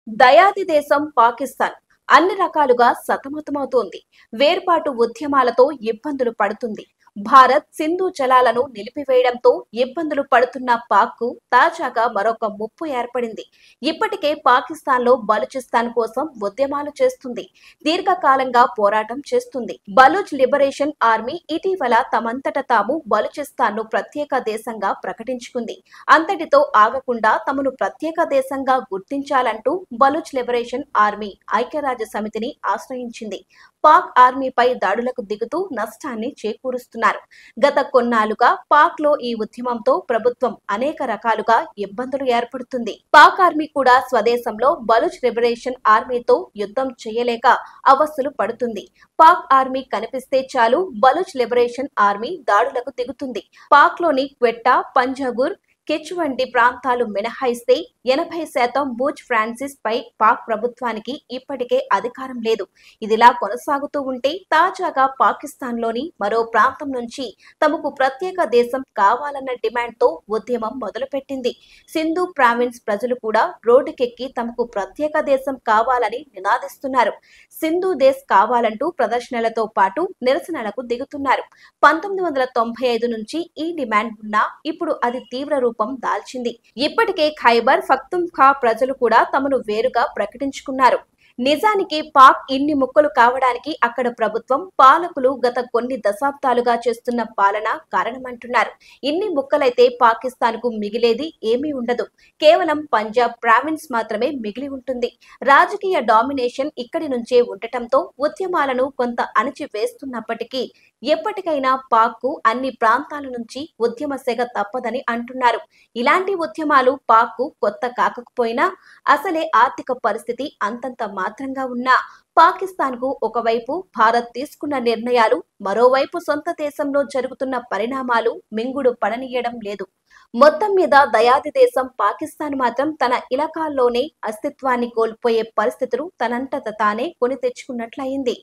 దయాది దేశం పాకిస్తాన్ అన్ని రకాలుగా సతమతమవుతోంది. వేర్పాటు ఉద్యమాలతో ఇబ్బందులు పడుతుంది. భారత్ సింధు జలాలను నిలిపివేయడంతో ఇబ్బందులు పడుతున్న పాక్కు తాజాగా మరొక ముప్పు ఏర్పడింది. ఇప్పటికే పాకిస్తాన్లో బలూచిస్తాన్ కోసం ఉద్యమాలు చేస్తుంది. దీర్ఘకాలంగా పోరాటం చేస్తుంది. బలూచ్ లిబరేషన్ ఆర్మీ ఇటీవల తమంతట తాము బలూచిస్తాన్ను ప్రత్యేక దేశంగా ప్రకటించుకుంది. అంతటితో ఆగకుండా తమను ప్రత్యేక దేశంగా గుర్తించాలంటూ బలూచ్ లిబరేషన్ ఆర్మీ ఐక్యరాజ్య సమితిని ఆశ్రయించింది. పాక్ ఆర్మీపై దాడులకు దిగుతూ నష్టాన్ని చేకూరుస్తున్నారు. గత కొన్నాళ్లుగా పాక్ లో ఈ ఉద్యమంతో ప్రభుత్వం అనేక రకాలుగా ఇబ్బందులు ఏర్పడుతుంది. పాక్ ఆర్మీ కూడా స్వదేశంలో బలూచ్ లిబరేషన్ ఆర్మీతో యుద్ధం చేయలేక అవస్థలు పడుతుంది. పాక్ ఆర్మీ కనిపిస్తే చాలు బలూచ్ లిబరేషన్ ఆర్మీ దాడులకు దిగుతుంది. పాక్ లోని క్వెట్టా, పంజాగుర్, కెచ్ వంటి ప్రాంతాలు మినహాయిస్తే 80% బూచ్ ఫ్రాన్సిస్ పై పాక్ ప్రభుత్వానికి ఇప్పటికే అధికారం లేదు. ఇదిలా కొనసాగుతూ ఉంటే తాజాగా పాకిస్తాన్లోని మరో ప్రాంతం నుంచి తమకు ప్రత్యేక దేశం కావాలన్న డిమాండ్తో ఉద్యమం మొదలుపెట్టింది. సింధు ప్రావిన్స్ ప్రజలు కూడా రోడ్డుకెక్కి తమకు ప్రత్యేక దేశం కావాలని నినాదిస్తున్నారు. సింధు దేశ్ కావాలంటూ ప్రదర్శనలతో పాటు నిరసనలకు దిగుతున్నారు. 1995 నుంచి ఈ డిమాండ్ ఉన్నా ఇప్పుడు అది తీవ్ర రూపం దాల్చింది. ఇప్పటికే ఖైబర్ పఖ్తూన్ఖ్వా ప్రజలు కూడా తమను వేరుగా ప్రకటించుకున్నారు. నిజానికి పాక్ ఇన్ని ముక్కలు కావడానికి అక్కడ ప్రభుత్వం, పాలకులు గత కొన్ని దశాబ్దాలుగా చేస్తున్న పాలన కారణమంటున్నారు. ఇన్ని ముక్కలైతే పాకిస్తాన్ కు మిగిలేది ఏమీ ఉండదు. కేవలం పంజాబ్ ప్రావిన్స్ మాత్రమే మిగిలి ఉంటుంది. రాజకీయ డామినేషన్ ఇక్కడి నుంచే ఉండటంతో ఉద్యమాలను కొంత అణిచివేస్తున్నప్పటికీ ఎప్పటికైనా పాక్ కు అన్ని ప్రాంతాల నుంచి ఉద్యమ సెగ తప్పదని అంటున్నారు. ఇలాంటి ఉద్యమాలు పాక్ కు కొత్త కాకపోయినా అసలే ఆర్థిక పరిస్థితి అంతంత మాత్రంగా ఉన్నా పాకిస్తాన్ కు ఒకవైపు భారత్ తీసుకున్న నిర్ణయాలు, మరోవైపు సొంత దేశంలో జరుగుతున్న పరిణామాలు మింగుడు పడనీయడం లేదు. మొత్తం మీద దయాది దేశం పాకిస్తాన్ మాత్రం తన ఇలాకాల్లోనే అస్తిత్వాన్ని కోల్పోయే పరిస్థితులు తనంతట తానే కొని తెచ్చుకున్నట్లయింది.